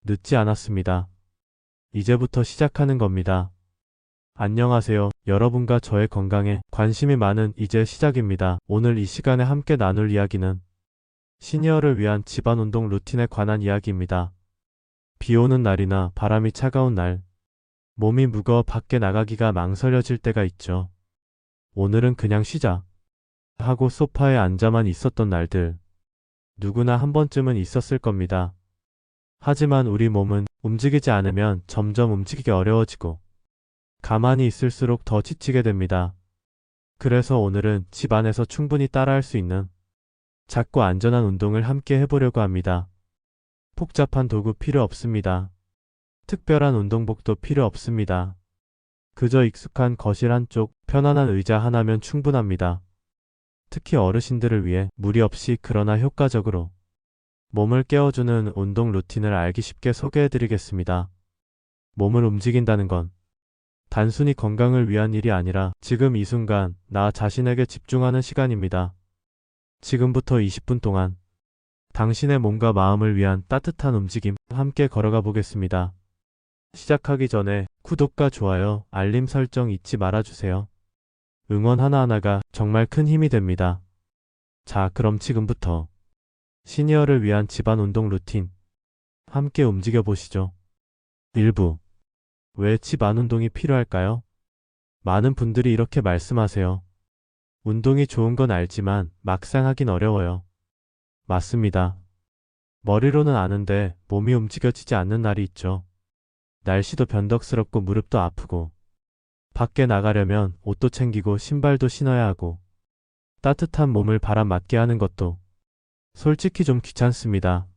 늦지 않았습니다. 이제부터 시작하는 겁니다. 안녕하세요. 여러분과 저의 건강에 관심이 많은 이제 시작입니다. 오늘 이 시간에 함께 나눌 이야기는 시니어를 위한 집안 운동 루틴에 관한 이야기입니다. 비 오는 날이나 바람이 차가운 날, 몸이 무거워 밖에 나가기가 망설여질 때가 있죠. 오늘은 그냥 쉬자 하고 소파에 앉아만 있었던 날들, 누구나 한 번쯤은 있었을 겁니다. 하지만 우리 몸은 움직이지 않으면 점점 움직이기 어려워지고 가만히 있을수록 더 지치게 됩니다. 그래서 오늘은 집 안에서 충분히 따라할 수 있는 작고 안전한 운동을 함께 해보려고 합니다. 복잡한 도구 필요 없습니다. 특별한 운동복도 필요 없습니다. 그저 익숙한 거실 한쪽, 편안한 의자 하나면 충분합니다. 특히 어르신들을 위해 무리 없이 그러나 효과적으로 몸을 깨워주는 운동 루틴을 알기 쉽게 소개해드리겠습니다. 몸을 움직인다는 건 단순히 건강을 위한 일이 아니라 지금 이 순간 나 자신에게 집중하는 시간입니다. 지금부터 20분 동안 당신의 몸과 마음을 위한 따뜻한 움직임 함께 걸어가 보겠습니다. 시작하기 전에 구독과 좋아요, 알림 설정 잊지 말아주세요. 응원 하나하나가 정말 큰 힘이 됩니다. 자, 그럼 지금부터 시니어를 위한 집안 운동 루틴 함께 움직여 보시죠. 1부. 왜 집안 운동이 필요할까요? 많은 분들이 이렇게 말씀하세요. 운동이 좋은 건 알지만 막상 하긴 어려워요. 맞습니다. 머리로는 아는데 몸이 움직여지지 않는 날이 있죠. 날씨도 변덕스럽고 무릎도 아프고 밖에 나가려면 옷도 챙기고 신발도 신어야 하고 따뜻한 몸을 바람 맞게 하는 것도 솔직히 좀 귀찮습니다.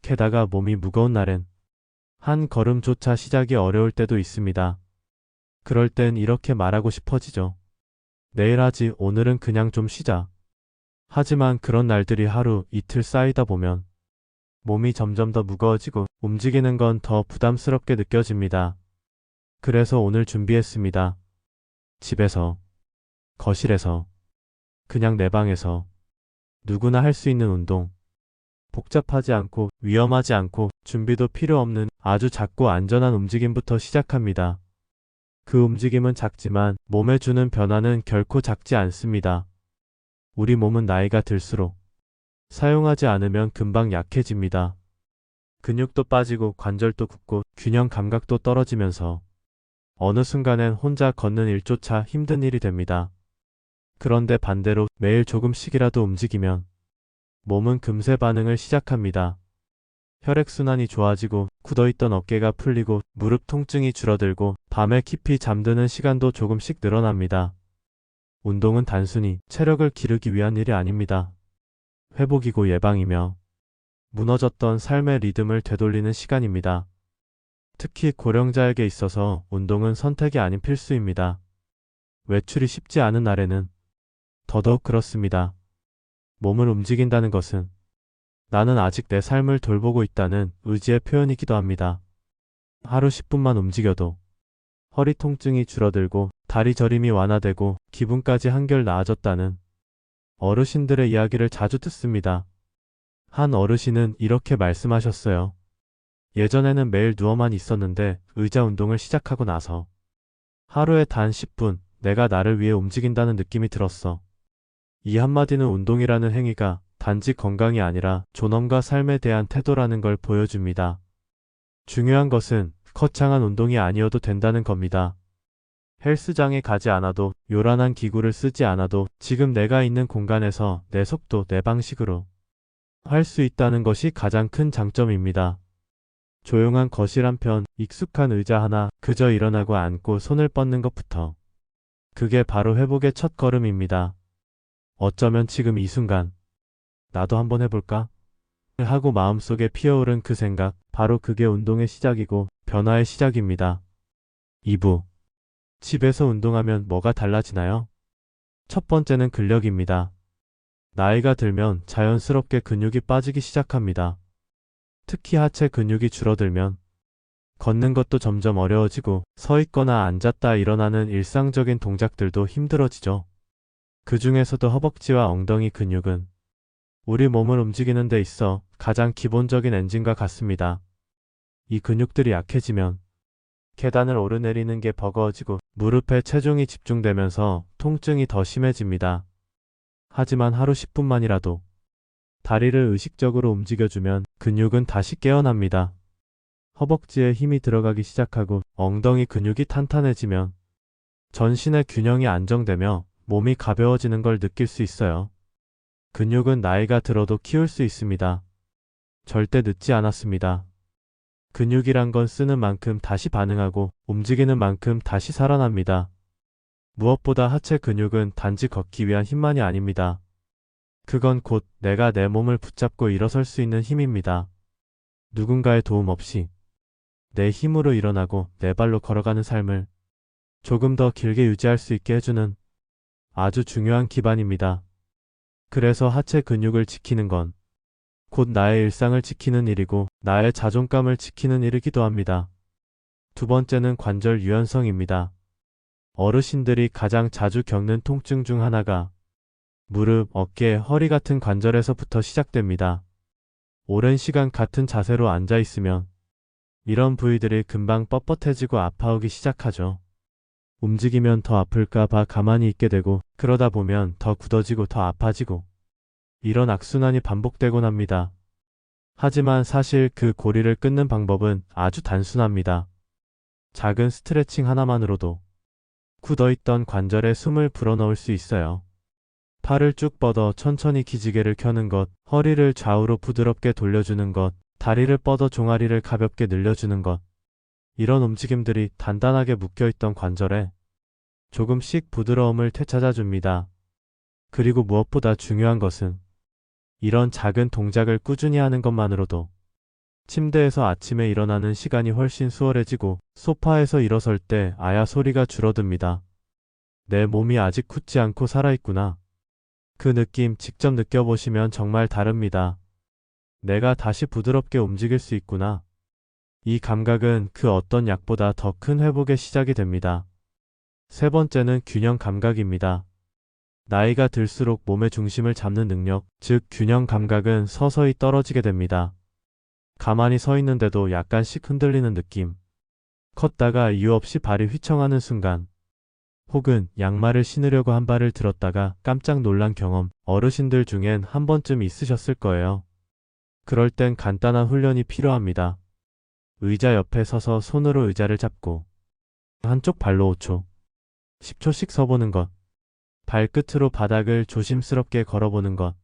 게다가 몸이 무거운 날엔 한 걸음조차 시작이 어려울 때도 있습니다. 그럴 땐 이렇게 말하고 싶어지죠. 내일 하지, 오늘은 그냥 좀 쉬자. 하지만 그런 날들이 하루, 이틀 쌓이다 보면 몸이 점점 더 무거워지고 움직이는 건 더 부담스럽게 느껴집니다. 그래서 오늘 준비했습니다. 집에서, 거실에서, 그냥 내 방에서 누구나 할 수 있는 운동. 복잡하지 않고 위험하지 않고 준비도 필요 없는 아주 작고 안전한 움직임부터 시작합니다. 그 움직임은 작지만 몸에 주는 변화는 결코 작지 않습니다. 우리 몸은 나이가 들수록 사용하지 않으면 금방 약해집니다. 근육도 빠지고 관절도 굳고 균형 감각도 떨어지면서 어느 순간엔 혼자 걷는 일조차 힘든 일이 됩니다. 그런데 반대로 매일 조금씩이라도 움직이면 몸은 금세 반응을 시작합니다. 혈액순환이 좋아지고 굳어있던 어깨가 풀리고 무릎 통증이 줄어들고 밤에 깊이 잠드는 시간도 조금씩 늘어납니다. 운동은 단순히 체력을 기르기 위한 일이 아닙니다. 회복이고 예방이며 무너졌던 삶의 리듬을 되돌리는 시간입니다. 특히 고령자에게 있어서 운동은 선택이 아닌 필수입니다. 외출이 쉽지 않은 날에는 더더욱 그렇습니다. 몸을 움직인다는 것은 나는 아직 내 삶을 돌보고 있다는 의지의 표현이기도 합니다. 하루 10분만 움직여도 허리 통증이 줄어들고 다리 저림이 완화되고 기분까지 한결 나아졌다는 어르신들의 이야기를 자주 듣습니다. 한 어르신은 이렇게 말씀하셨어요. 예전에는 매일 누워만 있었는데 의자 운동을 시작하고 나서 하루에 단 10분 내가 나를 위해 움직인다는 느낌이 들었어. 이 한마디는 운동이라는 행위가 단지 건강이 아니라 존엄과 삶에 대한 태도라는 걸 보여줍니다. 중요한 것은 거창한 운동이 아니어도 된다는 겁니다. 헬스장에 가지 않아도 요란한 기구를 쓰지 않아도 지금 내가 있는 공간에서 내 속도, 내 방식으로 할 수 있다는 것이 가장 큰 장점입니다. 조용한 거실 한편, 익숙한 의자 하나, 그저 일어나고 앉고 손을 뻗는 것부터. 그게 바로 회복의 첫 걸음입니다. 어쩌면 지금 이 순간 나도 한번 해볼까? 하고 마음속에 피어오른 그 생각, 바로 그게 운동의 시작이고 변화의 시작입니다. 2부. 집에서 운동하면 뭐가 달라지나요? 첫 번째는 근력입니다. 나이가 들면 자연스럽게 근육이 빠지기 시작합니다. 특히 하체 근육이 줄어들면 걷는 것도 점점 어려워지고 서 있거나 앉았다 일어나는 일상적인 동작들도 힘들어지죠. 그 중에서도 허벅지와 엉덩이 근육은 우리 몸을 움직이는 데 있어 가장 기본적인 엔진과 같습니다. 이 근육들이 약해지면 계단을 오르내리는 게 버거워지고 무릎에 체중이 집중되면서 통증이 더 심해집니다. 하지만 하루 10분만이라도 다리를 의식적으로 움직여주면 근육은 다시 깨어납니다. 허벅지에 힘이 들어가기 시작하고 엉덩이 근육이 탄탄해지면 전신의 균형이 안정되며 몸이 가벼워지는 걸 느낄 수 있어요. 근육은 나이가 들어도 키울 수 있습니다. 절대 늦지 않았습니다. 근육이란 건 쓰는 만큼 다시 반응하고 움직이는 만큼 다시 살아납니다. 무엇보다 하체 근육은 단지 걷기 위한 힘만이 아닙니다. 그건 곧 내가 내 몸을 붙잡고 일어설 수 있는 힘입니다. 누군가의 도움 없이 내 힘으로 일어나고 내 발로 걸어가는 삶을 조금 더 길게 유지할 수 있게 해주는 아주 중요한 기반입니다. 그래서 하체 근육을 지키는 건 곧 나의 일상을 지키는 일이고 나의 자존감을 지키는 일이기도 합니다. 두 번째는 관절 유연성입니다. 어르신들이 가장 자주 겪는 통증 중 하나가 무릎, 어깨, 허리 같은 관절에서부터 시작됩니다. 오랜 시간 같은 자세로 앉아 있으면 이런 부위들이 금방 뻣뻣해지고 아파오기 시작하죠. 움직이면 더 아플까 봐 가만히 있게 되고 그러다 보면 더 굳어지고 더 아파지고 이런 악순환이 반복되곤 합니다. 하지만 사실 그 고리를 끊는 방법은 아주 단순합니다. 작은 스트레칭 하나만으로도 굳어있던 관절에 숨을 불어넣을 수 있어요. 팔을 쭉 뻗어 천천히 기지개를 켜는 것, 허리를 좌우로 부드럽게 돌려주는 것, 다리를 뻗어 종아리를 가볍게 늘려주는 것. 이런 움직임들이 단단하게 묶여있던 관절에 조금씩 부드러움을 되찾아줍니다. 그리고 무엇보다 중요한 것은 이런 작은 동작을 꾸준히 하는 것만으로도 침대에서 아침에 일어나는 시간이 훨씬 수월해지고 소파에서 일어설 때 아야 소리가 줄어듭니다. 내 몸이 아직 굳지 않고 살아있구나. 그 느낌 직접 느껴보시면 정말 다릅니다. 내가 다시 부드럽게 움직일 수 있구나. 이 감각은 그 어떤 약보다 더 큰 회복의 시작이 됩니다. 세 번째는 균형 감각입니다. 나이가 들수록 몸의 중심을 잡는 능력, 즉 균형 감각은 서서히 떨어지게 됩니다. 가만히 서 있는데도 약간씩 흔들리는 느낌. 컸다가 이유 없이 발이 휘청하는 순간. 혹은 양말을 신으려고 한 발을 들었다가 깜짝 놀란 경험, 어르신들 중엔 한 번쯤 있으셨을 거예요. 그럴 땐 간단한 훈련이 필요합니다. 의자 옆에 서서 손으로 의자를 잡고 한쪽 발로 5초, 10초씩 서보는 것. 발끝으로 바닥을 조심스럽게 걸어보는 것.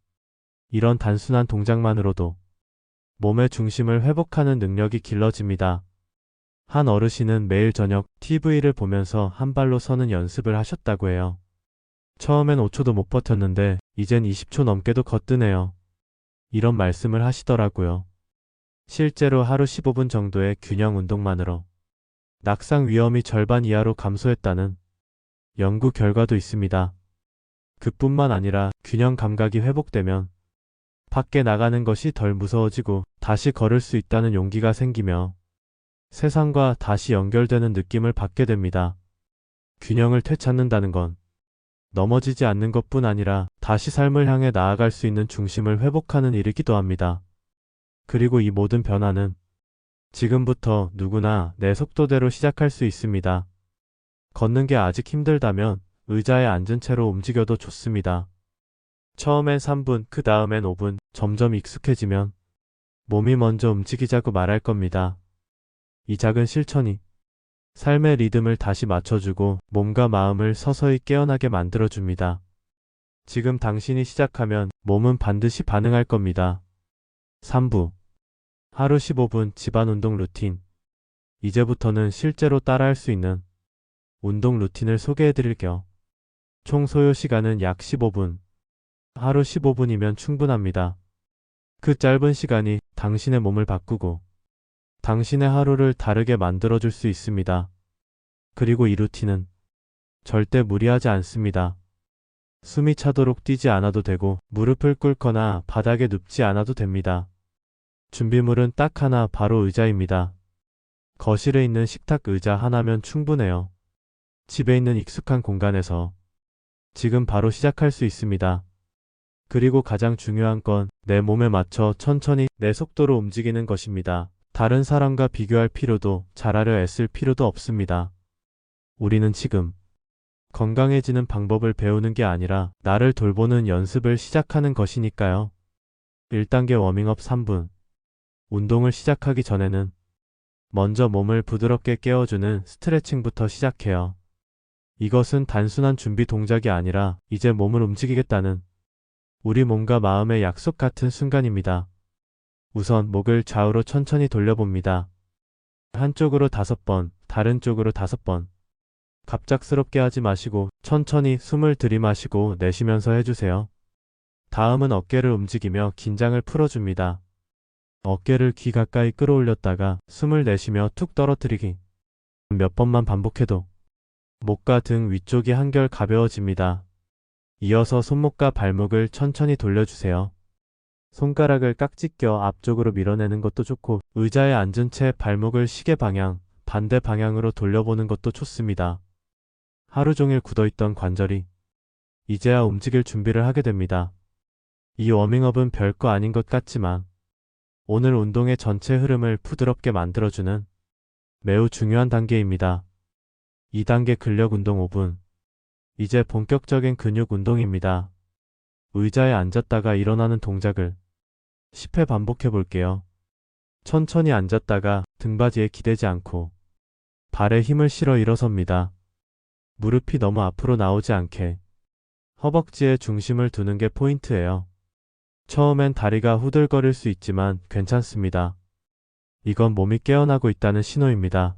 이런 단순한 동작만으로도 몸의 중심을 회복하는 능력이 길러집니다. 한 어르신은 매일 저녁 TV를 보면서 한 발로 서는 연습을 하셨다고 해요. 처음엔 5초도 못 버텼는데 이젠 20초 넘게도 걷드네요. 이런 말씀을 하시더라고요. 실제로 하루 15분 정도의 균형 운동만으로 낙상 위험이 절반 이하로 감소했다는 연구 결과도 있습니다. 그뿐만 아니라 균형 감각이 회복되면 밖에 나가는 것이 덜 무서워지고 다시 걸을 수 있다는 용기가 생기며 세상과 다시 연결되는 느낌을 받게 됩니다. 균형을 되찾는다는 건 넘어지지 않는 것뿐 아니라 다시 삶을 향해 나아갈 수 있는 중심을 회복하는 일이기도 합니다. 그리고 이 모든 변화는 지금부터 누구나 내 속도대로 시작할 수 있습니다. 걷는 게 아직 힘들다면 의자에 앉은 채로 움직여도 좋습니다. 처음엔 3분, 그 다음엔 5분, 점점 익숙해지면 몸이 먼저 움직이자고 말할 겁니다. 이 작은 실천이 삶의 리듬을 다시 맞춰주고 몸과 마음을 서서히 깨어나게 만들어줍니다. 지금 당신이 시작하면 몸은 반드시 반응할 겁니다. 3부. 하루 15분 집안 운동 루틴. 이제부터는 실제로 따라할 수 있는 운동 루틴을 소개해드릴게요. 총 소요 시간은 약 15분. 하루 15분이면 충분합니다. 그 짧은 시간이 당신의 몸을 바꾸고 당신의 하루를 다르게 만들어줄 수 있습니다. 그리고 이 루틴은 절대 무리하지 않습니다. 숨이 차도록 뛰지 않아도 되고 무릎을 꿇거나 바닥에 눕지 않아도 됩니다. 준비물은 딱 하나, 바로 의자입니다. 거실에 있는 식탁 의자 하나면 충분해요. 집에 있는 익숙한 공간에서 지금 바로 시작할 수 있습니다. 그리고 가장 중요한 건 내 몸에 맞춰 천천히 내 속도로 움직이는 것입니다. 다른 사람과 비교할 필요도 잘하려 애쓸 필요도 없습니다. 우리는 지금 건강해지는 방법을 배우는 게 아니라 나를 돌보는 연습을 시작하는 것이니까요. 1단계 워밍업 3분. 운동을 시작하기 전에는 먼저 몸을 부드럽게 깨워주는 스트레칭부터 시작해요. 이것은 단순한 준비 동작이 아니라 이제 몸을 움직이겠다는 우리 몸과 마음의 약속 같은 순간입니다. 우선 목을 좌우로 천천히 돌려봅니다. 한쪽으로 5번, 다른 쪽으로 5번. 갑작스럽게 하지 마시고 천천히 숨을 들이마시고 내쉬면서 해주세요. 다음은 어깨를 움직이며 긴장을 풀어줍니다. 어깨를 귀 가까이 끌어올렸다가 숨을 내쉬며 툭 떨어뜨리기. 몇 번만 반복해도 목과 등 위쪽이 한결 가벼워집니다. 이어서 손목과 발목을 천천히 돌려주세요. 손가락을 깍지 껴 앞쪽으로 밀어내는 것도 좋고 의자에 앉은 채 발목을 시계 방향, 반대 방향으로 돌려보는 것도 좋습니다. 하루 종일 굳어있던 관절이 이제야 움직일 준비를 하게 됩니다. 이 워밍업은 별거 아닌 것 같지만 오늘 운동의 전체 흐름을 부드럽게 만들어주는 매우 중요한 단계입니다. 2단계 근력 운동 5분. 이제 본격적인 근육 운동입니다. 의자에 앉았다가 일어나는 동작을 10회 반복해 볼게요. 천천히 앉았다가 등받이에 기대지 않고 발에 힘을 실어 일어섭니다. 무릎이 너무 앞으로 나오지 않게 허벅지에 중심을 두는 게 포인트예요. 처음엔 다리가 후들거릴 수 있지만 괜찮습니다. 이건 몸이 깨어나고 있다는 신호입니다.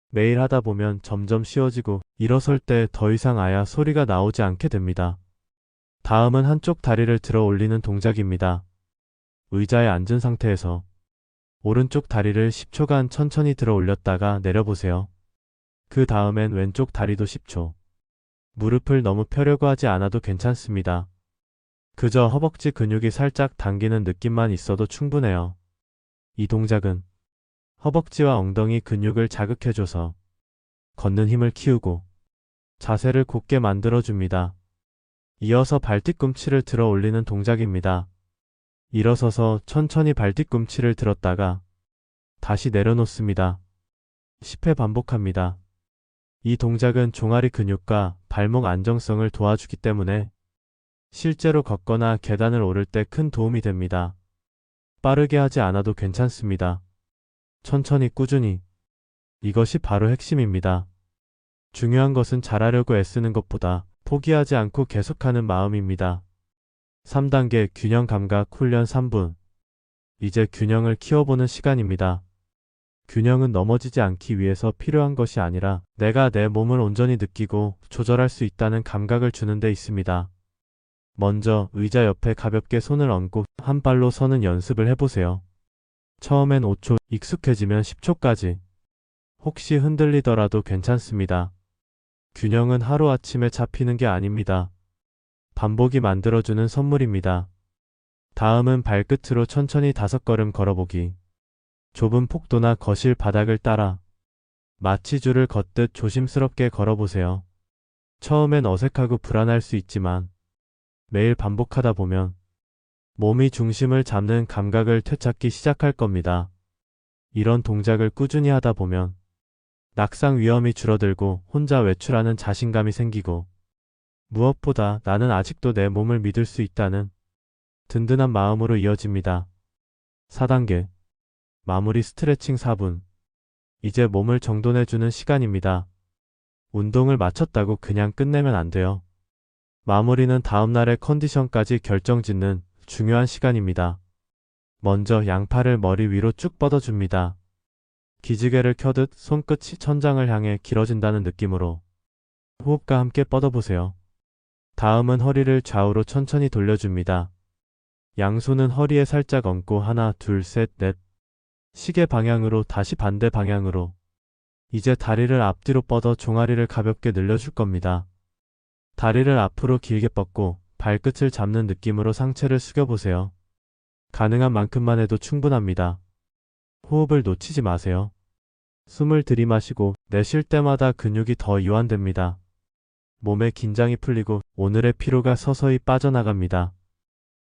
매일 하다 보면 점점 쉬워지고 일어설 때 더 이상 아야 소리가 나오지 않게 됩니다. 다음은 한쪽 다리를 들어 올리는 동작입니다. 의자에 앉은 상태에서 오른쪽 다리를 10초간 천천히 들어 올렸다가 내려보세요. 그 다음엔 왼쪽 다리도 10초. 무릎을 너무 펴려고 하지 않아도 괜찮습니다. 그저 허벅지 근육이 살짝 당기는 느낌만 있어도 충분해요. 이 동작은 허벅지와 엉덩이 근육을 자극해줘서 걷는 힘을 키우고 자세를 곧게 만들어줍니다. 이어서 발뒤꿈치를 들어 올리는 동작입니다. 일어서서 천천히 발뒤꿈치를 들었다가 다시 내려놓습니다. 10회 반복합니다. 이 동작은 종아리 근육과 발목 안정성을 도와주기 때문에 실제로 걷거나 계단을 오를 때 큰 도움이 됩니다. 빠르게 하지 않아도 괜찮습니다. 천천히 꾸준히. 이것이 바로 핵심입니다. 중요한 것은 잘하려고 애쓰는 것보다 포기하지 않고 계속하는 마음입니다. 3단계 균형 감각 훈련 3분. 이제 균형을 키워보는 시간입니다. 균형은 넘어지지 않기 위해서 필요한 것이 아니라 내가 내 몸을 온전히 느끼고 조절할 수 있다는 감각을 주는 데 있습니다. 먼저 의자 옆에 가볍게 손을 얹고 한 발로 서는 연습을 해보세요. 처음엔 5초, 익숙해지면 10초까지. 혹시 흔들리더라도 괜찮습니다. 균형은 하루아침에 잡히는 게 아닙니다. 반복이 만들어주는 선물입니다. 다음은 발끝으로 천천히 5걸음 걸어보기. 좁은 폭도나 거실 바닥을 따라 마치 줄을 걷듯 조심스럽게 걸어보세요. 처음엔 어색하고 불안할 수 있지만 매일 반복하다 보면 몸이 중심을 잡는 감각을 되찾기 시작할 겁니다. 이런 동작을 꾸준히 하다 보면 낙상 위험이 줄어들고 혼자 외출하는 자신감이 생기고 무엇보다 나는 아직도 내 몸을 믿을 수 있다는 든든한 마음으로 이어집니다. 4단계 마무리 스트레칭 4분. 이제 몸을 정돈해주는 시간입니다. 운동을 마쳤다고 그냥 끝내면 안 돼요. 마무리는 다음날의 컨디션까지 결정짓는 중요한 시간입니다. 먼저 양팔을 머리 위로 쭉 뻗어줍니다. 기지개를 켜듯 손끝이 천장을 향해 길어진다는 느낌으로 호흡과 함께 뻗어보세요. 다음은 허리를 좌우로 천천히 돌려줍니다. 양손은 허리에 살짝 얹고 하나, 둘, 셋, 넷. 시계 방향으로 다시 반대 방향으로. 이제 다리를 앞뒤로 뻗어 종아리를 가볍게 늘려줄 겁니다. 다리를 앞으로 길게 뻗고 발끝을 잡는 느낌으로 상체를 숙여보세요. 가능한 만큼만 해도 충분합니다. 호흡을 놓치지 마세요. 숨을 들이마시고 내쉴 때마다 근육이 더 이완됩니다. 몸의 긴장이 풀리고 오늘의 피로가 서서히 빠져나갑니다.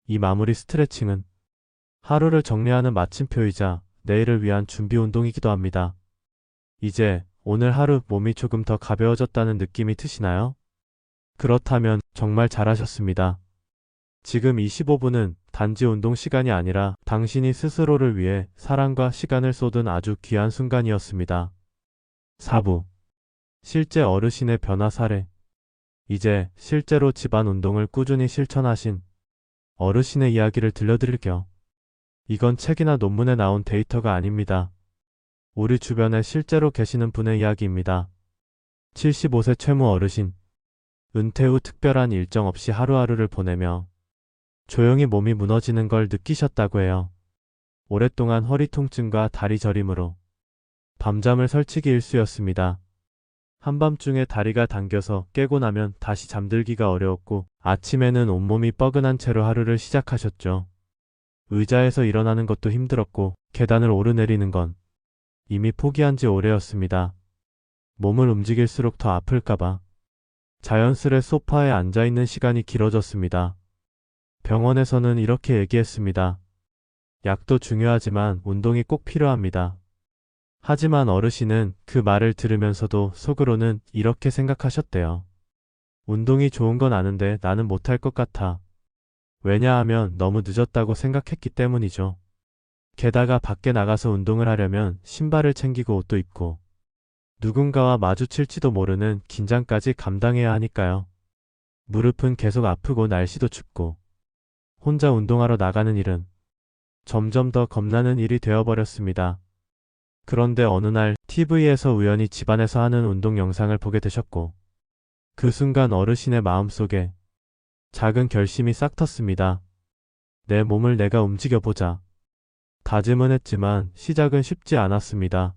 이 마무리 스트레칭은 하루를 정리하는 마침표이자 내일을 위한 준비 운동이기도 합니다. 이제 오늘 하루 몸이 조금 더 가벼워졌다는 느낌이 드시나요? 그렇다면 정말 잘하셨습니다. 지금 25분은 단지 운동 시간이 아니라 당신이 스스로를 위해 사랑과 시간을 쏟은 아주 귀한 순간이었습니다. 4부. 실제 어르신의 변화 사례. 이제 실제로 집안 운동을 꾸준히 실천하신 어르신의 이야기를 들려드릴게요. 이건 책이나 논문에 나온 데이터가 아닙니다. 우리 주변에 실제로 계시는 분의 이야기입니다. 75세 최무 어르신. 은퇴 후 특별한 일정 없이 하루하루를 보내며 조용히 몸이 무너지는 걸 느끼셨다고 해요. 오랫동안 허리 통증과 다리 저림으로 밤잠을 설치기 일쑤였습니다. 한밤중에 다리가 당겨서 깨고 나면 다시 잠들기가 어려웠고 아침에는 온몸이 뻐근한 채로 하루를 시작하셨죠. 의자에서 일어나는 것도 힘들었고 계단을 오르내리는 건 이미 포기한 지 오래였습니다. 몸을 움직일수록 더 아플까봐 자연스레 소파에 앉아있는 시간이 길어졌습니다. 병원에서는 이렇게 얘기했습니다. 약도 중요하지만 운동이 꼭 필요합니다. 하지만 어르신은 그 말을 들으면서도 속으로는 이렇게 생각하셨대요. 운동이 좋은 건 아는데 나는 못할 것 같아. 왜냐하면 너무 늦었다고 생각했기 때문이죠. 게다가 밖에 나가서 운동을 하려면 신발을 챙기고 옷도 입고 누군가와 마주칠지도 모르는 긴장까지 감당해야 하니까요. 무릎은 계속 아프고 날씨도 춥고 혼자 운동하러 나가는 일은 점점 더 겁나는 일이 되어버렸습니다. 그런데 어느 날 TV에서 우연히 집안에서 하는 운동 영상을 보게 되셨고 그 순간 어르신의 마음속에 작은 결심이 싹 텄습니다. 내 몸을 내가 움직여보자. 다짐은 했지만 시작은 쉽지 않았습니다.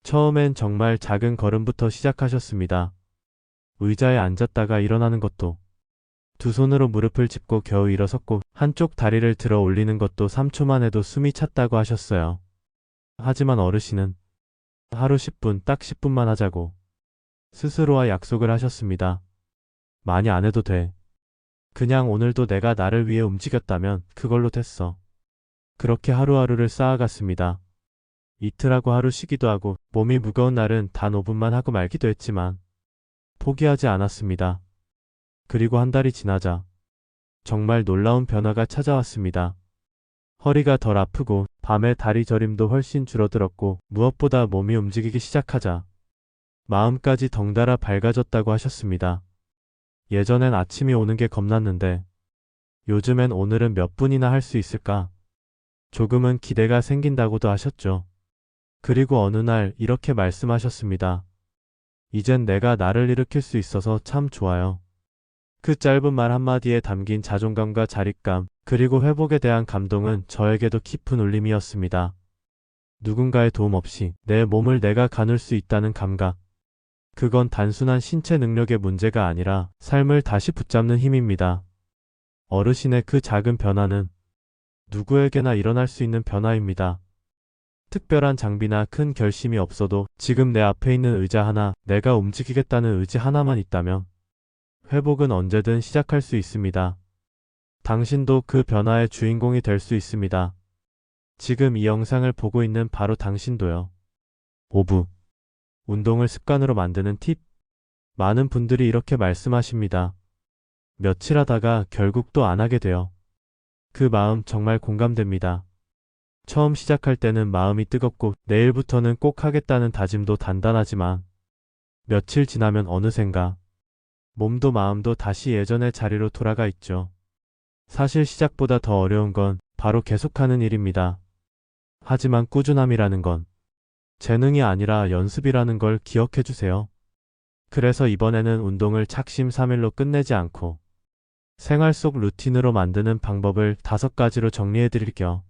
처음엔 정말 작은 걸음부터 시작하셨습니다. 의자에 앉았다가 일어나는 것도, 두 손으로 무릎을 짚고 겨우 일어섰고 한쪽 다리를 들어 올리는 것도 3초만 해도 숨이 찼다고 하셨어요. 하지만 어르신은 하루 10분, 딱 10분만 하자고 스스로와 약속을 하셨습니다. 많이 안 해도 돼. 그냥 오늘도 내가 나를 위해 움직였다면 그걸로 됐어. 그렇게 하루하루를 쌓아갔습니다. 이틀하고 하루 쉬기도 하고 몸이 무거운 날은 단 5분만 하고 말기도 했지만 포기하지 않았습니다. 그리고 한 달이 지나자 정말 놀라운 변화가 찾아왔습니다. 허리가 덜 아프고 밤에 다리 저림도 훨씬 줄어들었고 무엇보다 몸이 움직이기 시작하자 마음까지 덩달아 밝아졌다고 하셨습니다. 예전엔 아침이 오는 게 겁났는데 요즘엔 오늘은 몇 분이나 할 수 있을까? 조금은 기대가 생긴다고도 하셨죠. 그리고 어느 날 이렇게 말씀하셨습니다. 이젠 내가 나를 일으킬 수 있어서 참 좋아요. 그 짧은 말 한마디에 담긴 자존감과 자립감, 그리고 회복에 대한 감동은 저에게도 깊은 울림이었습니다. 누군가의 도움 없이 내 몸을 내가 가눌 수 있다는 감각. 그건 단순한 신체 능력의 문제가 아니라 삶을 다시 붙잡는 힘입니다. 어르신의 그 작은 변화는 누구에게나 일어날 수 있는 변화입니다. 특별한 장비나 큰 결심이 없어도 지금 내 앞에 있는 의자 하나, 내가 움직이겠다는 의지 하나만 있다면 회복은 언제든 시작할 수 있습니다. 당신도 그 변화의 주인공이 될 수 있습니다. 지금 이 영상을 보고 있는 바로 당신도요. 5부. 운동을 습관으로 만드는 팁. 많은 분들이 이렇게 말씀하십니다. 며칠 하다가 결국 또 안 하게 돼요. 그 마음 정말 공감됩니다. 처음 시작할 때는 마음이 뜨겁고 내일부터는 꼭 하겠다는 다짐도 단단하지만 며칠 지나면 어느샌가 몸도 마음도 다시 예전의 자리로 돌아가 있죠. 사실 시작보다 더 어려운 건 바로 계속하는 일입니다. 하지만 꾸준함이라는 건 재능이 아니라 연습이라는 걸 기억해 주세요. 그래서 이번에는 운동을 작심삼일로 끝내지 않고 생활 속 루틴으로 만드는 방법을 5가지로 정리해 드릴게요.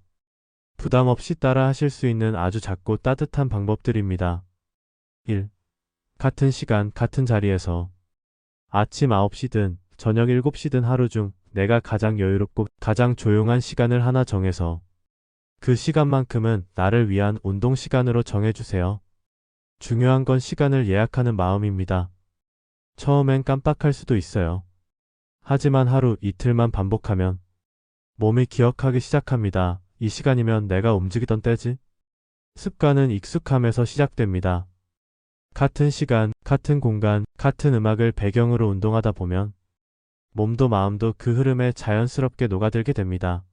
부담 없이 따라 하실 수 있는 아주 작고 따뜻한 방법들입니다. 1. 같은 시간, 같은 자리에서 아침 9시든 저녁 7시든 하루 중 내가 가장 여유롭고 가장 조용한 시간을 하나 정해서 그 시간만큼은 나를 위한 운동 시간으로 정해주세요. 중요한 건 시간을 예약하는 마음입니다. 처음엔 깜빡할 수도 있어요. 하지만 하루 이틀만 반복하면 몸이 기억하기 시작합니다. 이 시간이면 내가 움직이던 때지? 습관은 익숙함에서 시작됩니다. 같은 시간, 같은 공간, 같은 음악을 배경으로 운동하다 보면 몸도 마음도 그 흐름에 자연스럽게 녹아들게 됩니다.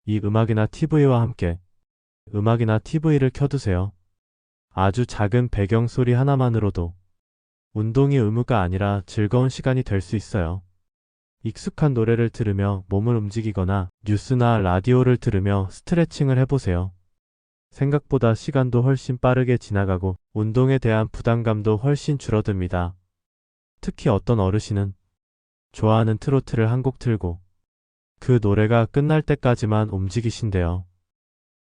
이 음악이나 TV와 함께 음악이나 TV를 켜두세요. 아주 작은 배경 소리 하나만으로도 운동이 의무가 아니라 즐거운 시간이 될 수 있어요. 익숙한 노래를 들으며 몸을 움직이거나 뉴스나 라디오를 들으며 스트레칭을 해보세요. 생각보다 시간도 훨씬 빠르게 지나가고 운동에 대한 부담감도 훨씬 줄어듭니다. 특히 어떤 어르신은 좋아하는 트로트를 한 곡 틀고 그 노래가 끝날 때까지만 움직이신대요.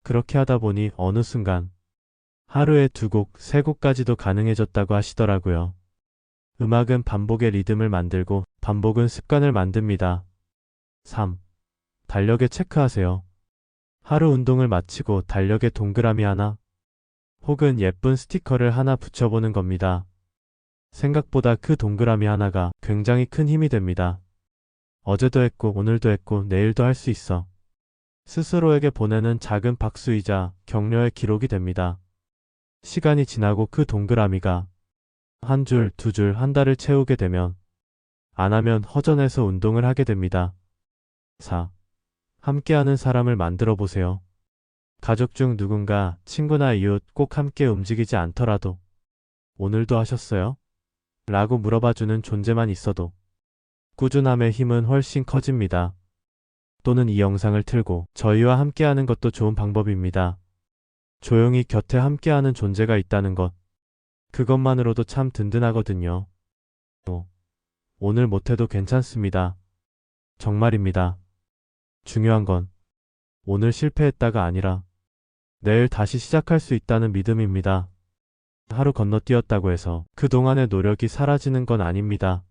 그렇게 하다 보니 어느 순간 하루에 2곡, 3곡까지도 가능해졌다고 하시더라고요. 음악은 반복의 리듬을 만들고 반복은 습관을 만듭니다. 3. 달력에 체크하세요. 하루 운동을 마치고 달력에 동그라미 하나 혹은 예쁜 스티커를 하나 붙여보는 겁니다. 생각보다 그 동그라미 하나가 굉장히 큰 힘이 됩니다. 어제도 했고 오늘도 했고 내일도 할 수 있어. 스스로에게 보내는 작은 박수이자 격려의 기록이 됩니다. 시간이 지나고 그 동그라미가 한 줄, 2줄, 한 달을 채우게 되면 안 하면 허전해서 운동을 하게 됩니다. 4. 함께하는 사람을 만들어 보세요. 가족 중 누군가, 친구나 이웃 꼭 함께 움직이지 않더라도 오늘도 하셨어요? 라고 물어봐주는 존재만 있어도 꾸준함의 힘은 훨씬 커집니다. 또는 이 영상을 틀고 저희와 함께하는 것도 좋은 방법입니다. 조용히 곁에 함께하는 존재가 있다는 것. 그것만으로도 참 든든하거든요. 오늘 못해도 괜찮습니다. 정말입니다. 중요한 건 오늘 실패했다가 아니라 내일 다시 시작할 수 있다는 믿음입니다. 하루 건너뛰었다고 해서 그동안의 노력이 사라지는 건 아닙니다.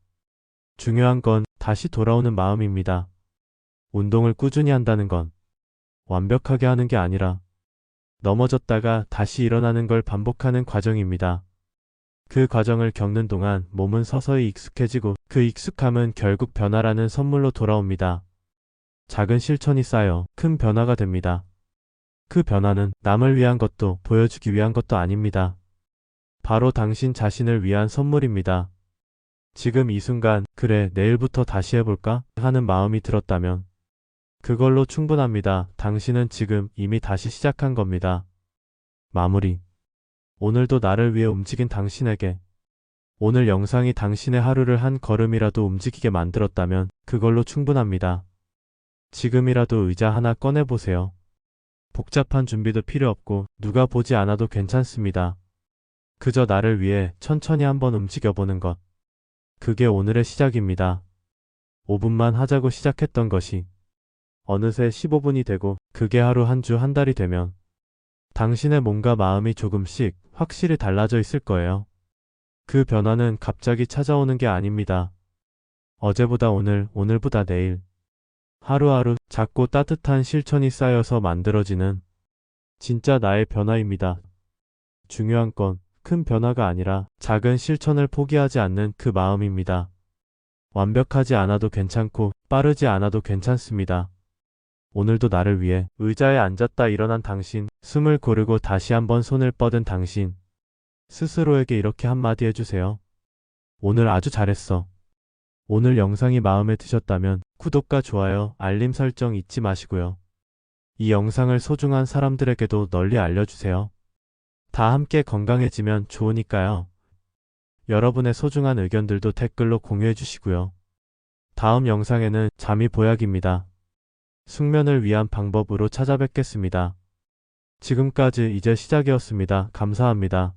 중요한 건 다시 돌아오는 마음입니다. 운동을 꾸준히 한다는 건 완벽하게 하는 게 아니라 넘어졌다가 다시 일어나는 걸 반복하는 과정입니다. 그 과정을 겪는 동안 몸은 서서히 익숙해지고 그 익숙함은 결국 변화라는 선물로 돌아옵니다. 작은 실천이 쌓여 큰 변화가 됩니다. 그 변화는 남을 위한 것도 보여주기 위한 것도 아닙니다. 바로 당신 자신을 위한 선물입니다. 지금 이 순간, 그래, 내일부터 다시 해볼까? 하는 마음이 들었다면 그걸로 충분합니다. 당신은 지금 이미 다시 시작한 겁니다. 마무리. 오늘도 나를 위해 움직인 당신에게 오늘 영상이 당신의 하루를 한 걸음이라도 움직이게 만들었다면 그걸로 충분합니다. 지금이라도 의자 하나 꺼내보세요. 복잡한 준비도 필요 없고 누가 보지 않아도 괜찮습니다. 그저 나를 위해 천천히 한번 움직여보는 것. 그게 오늘의 시작입니다. 5분만 하자고 시작했던 것이 어느새 15분이 되고 그게 하루 한 주 한 달이 되면 당신의 몸과 마음이 조금씩 확실히 달라져 있을 거예요. 그 변화는 갑자기 찾아오는 게 아닙니다. 어제보다 오늘, 오늘보다 내일. 하루하루 작고 따뜻한 실천이 쌓여서 만들어지는 진짜 나의 변화입니다. 중요한 건 큰 변화가 아니라 작은 실천을 포기하지 않는 그 마음입니다. 완벽하지 않아도 괜찮고 빠르지 않아도 괜찮습니다. 오늘도 나를 위해 의자에 앉았다 일어난 당신, 숨을 고르고 다시 한번 손을 뻗은 당신. 스스로에게 이렇게 한마디 해주세요. 오늘 아주 잘했어. 오늘 영상이 마음에 드셨다면 구독과 좋아요, 알림 설정 잊지 마시고요. 이 영상을 소중한 사람들에게도 널리 알려주세요. 다 함께 건강해지면 좋으니까요. 여러분의 소중한 의견들도 댓글로 공유해 주시고요. 다음 영상에는 잠이 보약입니다. 숙면을 위한 방법으로 찾아뵙겠습니다. 지금까지 이제 시작이었습니다. 감사합니다.